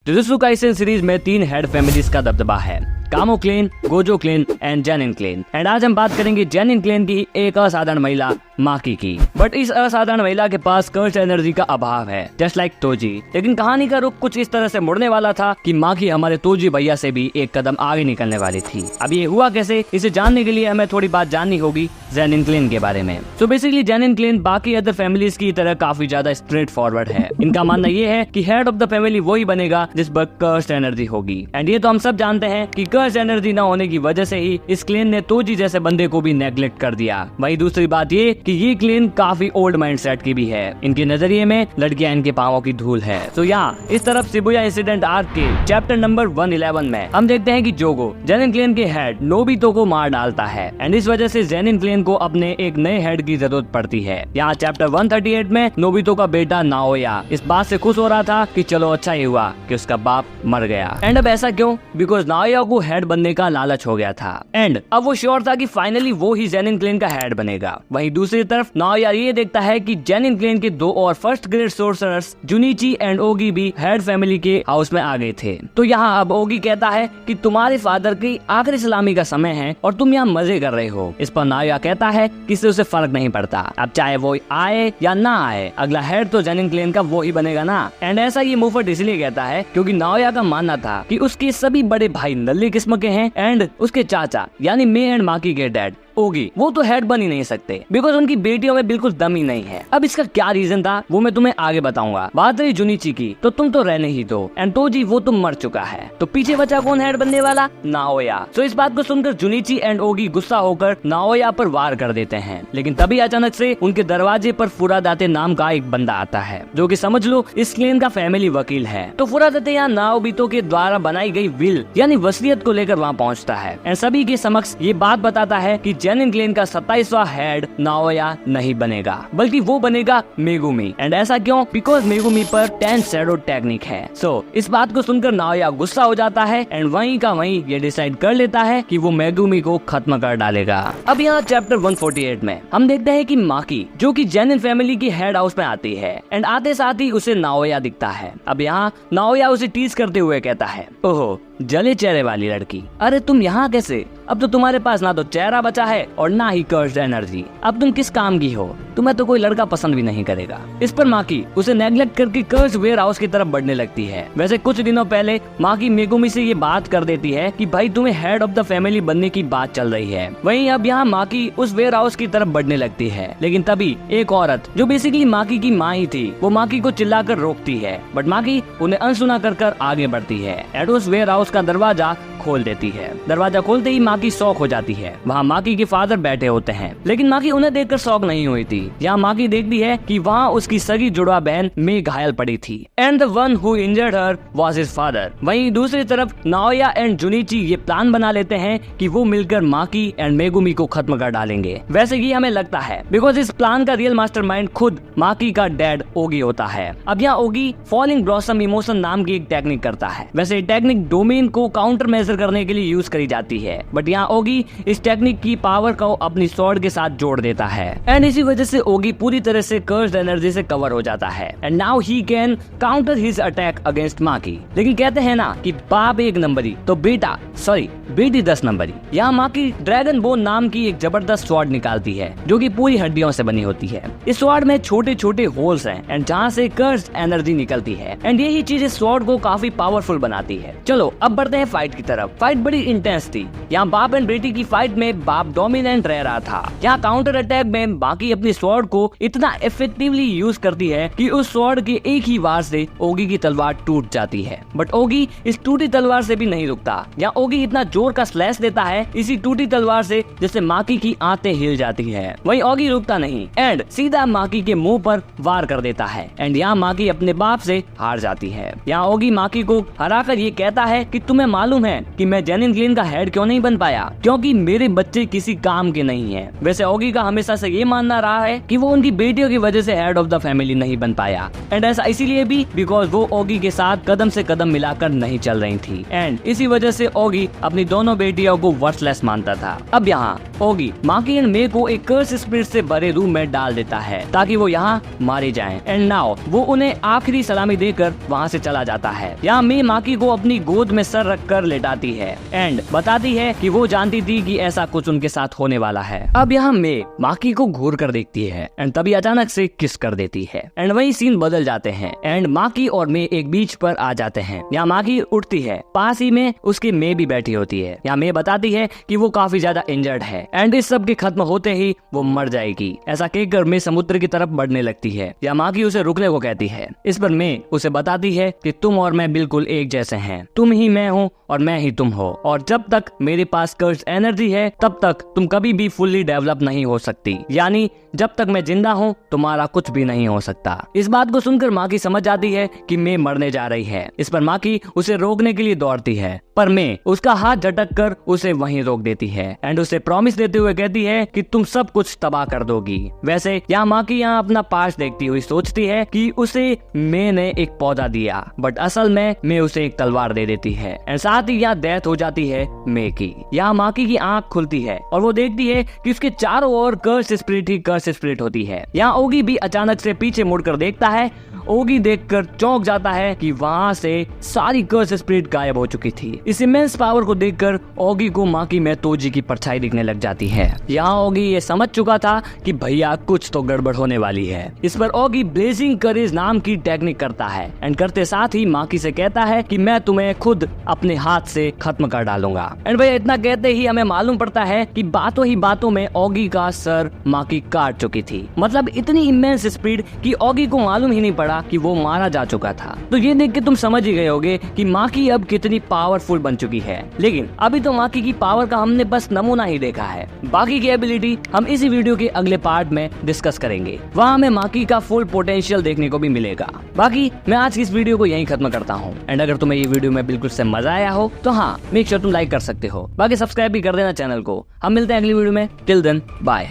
Jujutsu Kaisen series में 3 head families का दबदबा है, Kamo clan, Gojo clan and Zenin clan. And आज हम बात करेंगे जेनिन क्लैन की एक असाधारण महिला माकी की। बट इस असाधारण महिला के पास कर्स एनर्जी का अभाव है, जस्ट लाइक तोजी। लेकिन कहानी का रुख कुछ इस तरह से मुड़ने वाला था कि माकी हमारे तोजी भैया से भी एक कदम आगे निकलने वाली थी। अब ये हुआ कैसे, इसे जानने के लिए हमें थोड़ी बात जाननी होगी जेनिन क्लैन के बारे में। सो बेसिकली जेनिन क्लैन बाकी अदर फैमिलीज की तरह काफी ज्यादा स्ट्रेट फॉरवर्ड है। इनका मानना ये है कि हेड ऑफ द फैमिली वही बनेगा जिस पर कर्स एनर्जी होगी। एंड ये तो हम सब जानते हैं कि कर्स एनर्जी न होने की वजह से ही इस क्लैन ने तोजी जैसे बंदे को भी नेग्लेक्ट कर दिया। वही दूसरी बात ये कि ये क्लैन काफी ओल्ड माइंडसेट की भी है। इनके नजरिए में लड़कियां इनके पांवों की धूल है। तो यहाँ इस तरफ शिबुया इंसिडेंट आर्क के चैप्टर नंबर 111 में हम देखते हैं कि जोगो जेनिन क्लैन के हेड नोबितो को मार डालता है। एंड इस वजह से जेनिन क्लैन को अपने एक नए हेड की जरूरत पड़ती है। यहाँ चैप्टर 138 में नोबितो का बेटा नाओया इस बात से खुश हो रहा था कि चलो अच्छा ही हुआ कि उसका बाप मर गया। एंड अब ऐसा क्यों? बिकॉज नाओया को हेड बनने का लालच हो गया था। एंड अब वो श्योर था कि फाइनली वो ही जेनिन क्लैन का हेड बनेगा। वहीं दूसरी तरफ नाओया ये देखता है कि जेनिन क्लैन के 2 और फर्स्ट ग्रेड सोर्सरर्स जुनिची एंड ओगी भी हेड फैमिली के हाउस में आ गए थे। तो यहाँ अब ओगी कहता है कि तुम्हारे फादर की आखिरी सलामी का समय है और तुम यहाँ मजे कर रहे हो। इस पर नाओया कहता है कि इससे उसे फर्क नहीं पड़ता, अब चाहे वो आए या ना आए, अगला हेड तो जेनिन क्लैन का वो ही बनेगा ना। एंड ऐसा ये मुफट इसलिए कहता है क्योंकि नाओया का मानना था कि उसके सभी बड़े भाई नल्ली किस्म के हैं एंड उसके चाचा यानी मे एंड माकी के डैड ओगी वो तो हेड बन ही नहीं सकते बिकॉज उनकी बेटियों में बिल्कुल दम ही नहीं है। अब इसका क्या रीजन था वो मैं तुम्हें आगे बताऊंगा। बात रही जुनिची की तो तुम तो रहने ही दो, एंड तोजी वो तो मर चुका है, तो पीछे बचा कौन हेड बनने वाला? नाओया। तो इस बात को सुनकर जुनिची एंड ओगी गुस्सा होकर नाओया पर वार कर देते हैं। लेकिन तभी अचानक से उनके दरवाजे पर फुरादाते नाम का एक बंदा आता है जो कि समझ लो इस क्लैन का फैमिली वकील है। तो फुरादाते यहाँ नाओबितो के द्वारा बनाई गई विल यानी वसीयत को लेकर वहाँ पहुँचता है एंड सभी के समक्ष ये बात बताता है कि जेनिन क्लैन का 27वां हेड नाओया नहीं बनेगा बल्कि वो बनेगा मेगुमी। एंड ऐसा क्यों? बिकॉज मेगुमी पर 10 शैडो टेक्निक है। सो इस बात को सुनकर नाओया गुस्सा हो जाता है एंड वहीं का वहीं ये डिसाइड कर लेता है कि वो मेगुमी को खत्म कर डालेगा। अब यहाँ चैप्टर 148 में हम देखते हैं कि माकी जो कि जेनिन फैमिली की हेड हाउस में आती है एंड आते साथ ही उसे नाओया दिखता है। अब यहाँ नाओया उसे टीज करते हुए कहता है, ओहो जले चेहरे वाली लड़की, अरे तुम यहाँ कैसे? अब तो तुम्हारे पास ना तो चेहरा बचा है और ना ही कर्स्ड एनर्जी, अब तुम किस काम की हो? तुम्हें तो कोई लड़का पसंद भी नहीं करेगा। इस पर माकी उसे नेग्लेक्ट करके कर्स्ड वेयर हाउस की तरफ बढ़ने लगती है। वैसे कुछ दिनों पहले माकी मेगुमी से ये बात कर देती है कि भाई तुम्हें हेड ऑफ द फैमिली बनने की बात चल रही है। वहीं अब यहाँ माकी उस वेयर हाउस की तरफ बढ़ने लगती है। लेकिन तभी एक औरत जो बेसिकली माकी की माँ ही थी वो माकी को चिल्लाकर रोकती है, बट माकी उन्हें अनसुना कर आगे बढ़ती है एंड उस वेयर हाउस का दरवाजा खोल देती है। दरवाजा खोलते ही माकी शॉक हो जाती है। वहाँ माकी के फादर बैठे होते हैं, लेकिन माकी उन्हें देखकर शॉक नहीं हुई थी। यहाँ माकी देखती है कि वहाँ उसकी सगी जुड़वा बहन मे घायल पड़ी थी and the one who injured her was his father. वहीं दूसरी तरफ नाओया एंड जुनिची ये प्लान बना लेते हैं कि वो मिलकर माकी एंड मेगुमी को खत्म कर डालेंगे। वैसे ये हमें लगता है बिकॉज इस प्लान का रियल मास्टरमाइंड खुद माकी का डैड ओगी होता है। अब यहाँ ओगी फॉलिंग ब्लॉसम इमोशन नाम की एक टेक्निक करता है। वैसे टेक्निक डोमेन को काउंटर मेजर करने के लिए यूज करी जाती है, बट यहाँ ओगी इस टेक्निक की पावर को अपनी स्वॉर्ड के साथ जोड़ देता है एंड इसी वजह से ओगी पूरी तरह से कर्स्ड एनर्जी से कवर हो जाता है and now he can counter his attack against माकी। लेकिन कहते हैं ना कि बाप 1 नंबरी तो बेटी 10 नंबरी। यहाँ माकी ड्रैगन बोन नाम की एक जबरदस्त स्वॉर्ड निकालती है जो कि पूरी हड्डियों से बनी होती है। इस स्वॉर्ड में छोटे छोटे होल्स हैं एंड जहाँ से कर्स्ड एनर्जी निकलती है एंड यही चीज इस स्वॉर्ड को काफी पावरफुल बनाती है। चलो अब बढ़ते हैं फाइट की तरफ। फाइट बड़ी इंटेंस थी। यहाँ बाप एंड बेटी की फाइट में बाप डोमिनेंट रह रहा था। यहाँ काउंटर अटैक में बाकी अपनी स्वॉर्ड को इतना इफेक्टिवली यूज करती है कि उस स्वॉर्ड के एक ही वार से ओगी की तलवार टूट जाती है। बट ओगी इस टूटी तलवार से भी नहीं रुकता। यहाँ ओगी इतना जोर का स्लैश देता है इसी टूटी तलवार से जिससे माकी की आंतें हिल जाती है। वहीं ओगी रुकता नहीं एंड सीधा माकी के मुंह पर वार कर देता है एंड यहाँ माकी अपने बाप से हार जाती है। यहाँ ओगी माकी को हराकर ये कहता है कि तुम्हें मालूम है कि मैं जेनिन क्लैन का हेड क्यों नहीं बन पाया? क्योंकि मेरे बच्चे किसी काम के नहीं हैं। वैसे ओगी का हमेशा से ये मानना रहा है कि वो उनकी बेटियों की वजह से हेड ऑफ द फैमिली नहीं बन पाया एंड ऐसा इसीलिए भी बिकॉज वो ओगी के साथ कदम से कदम मिलाकर नहीं चल रही थी एंड इसी वजह से ओगी अपनी दोनों बेटियों को वर्थलेस मानता था। अब यहाँ ओगी माकी एंड मे को एक कर्स स्पिरिट से भरे रूम में डाल देता है ताकि वो यहाँ मारे जाएं। एंड नाउ वो उन्हें आखिरी सलामी देकर वहाँ से चला जाता है। यहाँ मे माकी को अपनी गोद में सर रखकर लेटाती है एंड बताती है कि वो जानती थी कि ऐसा कुछ उनके साथ होने वाला है। अब यहाँ मे माकी को घूर कर देखती है एंड तभी अचानक से किस कर देती है एंड वही सीन बदल जाते हैं एंड माकी और मे एक बीच पर आ जाते हैं। यहाँ माकी उठती है, पास ही में उसकी मे भी बैठी होती है। यहाँ मे बताती है कि वो काफी ज्यादा इंजर्ड है एंड इस सब के खत्म होते ही वो मर जाएगी। ऐसा कहकर मे समुद्र की तरफ बढ़ने लगती है। यहाँ माकी उसे रुकने को कहती है। इस पर मे उसे बताती है कि तुम और मैं बिल्कुल एक जैसे हैं, तुम ही मैं हूँ और मैं ही तुम हो, और जब तक मेरे पास कर्स एनर्जी है तब तक तुम कभी भी फुल्ली डेवलप नहीं हो सकती, यानी जब तक मैं जिंदा हूँ तुम्हारा कुछ भी नहीं हो सकता। इस बात को सुनकर माकी समझ जाती है कि मे मरने जा रही है। इस पर माकी उसे रोकने के लिए दौड़ती है पर मे उसका हाथ झटक कर उसे वहीं रोक देती है एंड उसे प्रॉमिस देते हुए कहती है कि तुम सब कुछ तबाह कर दोगी। वैसे यहाँ माकी यहाँ अपना पास देखती हुई सोचती है कि उसे मे ने एक पौधा दिया, बट असल में मे उसे एक तलवार दे देती है एंड साथ ही यहाँ डेथ हो जाती है मे की। यहाँ माकी की आंख खुलती है और वो देखती है कि उसके चारों ओर कर्स स्पिरिट ही कर्स स्पिरिट होती है। यहाँ ओगी भी अचानक से पीछे मुड़कर देखता है। ओगी देखकर चौंक जाता है कि वहाँ से सारी कर्स स्पिरिट गायब हो चुकी थी। इस इमेंस पावर को देखकर ओगी को माकी में तोजी की परछाई दिखने लग जाती है। यहाँ ओगी ये समझ चुका था कि भैया कुछ तो गड़बड़ होने वाली है। इस पर ओगी ब्लेजिंग करेज नाम की टेक्निक करता है एंड करते साथ ही माकी से कहता है कि मैं तुम्हें खुद अपने हाथ से खत्म कर डालूंगा। एंड भैया इतना कहते ही हमें मालूम पड़ता है कि बातों ही बातों में ओगी का सर माकी काट चुकी थी। मतलब इतनी इमेंस स्पीड कि ओगी को मालूम ही नहीं पड़ा कि वो मारा जा चुका था। तो ये देख के तुम समझ ही गए होगे कि माकी अब कितनी पावरफुल बन चुकी है। लेकिन अभी तो माकी की पावर का हमने बस नमूना ही देखा है। बाकी की एबिलिटी हम इसी वीडियो के अगले पार्ट में डिस्कस करेंगे। वहाँ हमें माकी का फुल पोटेंशियल देखने को भी मिलेगा। बाकी मैं आज की इस वीडियो को यहीं खत्म करता हूँ एंड अगर तुम्हें ये वीडियो में बिल्कुल से मजा आया हो तो हाँ मेक श्योर तुम लाइक कर सकते हो। बाकी सब्सक्राइब भी कर देना चैनल को। हम मिलते हैं अगली वीडियो में। Till then bye.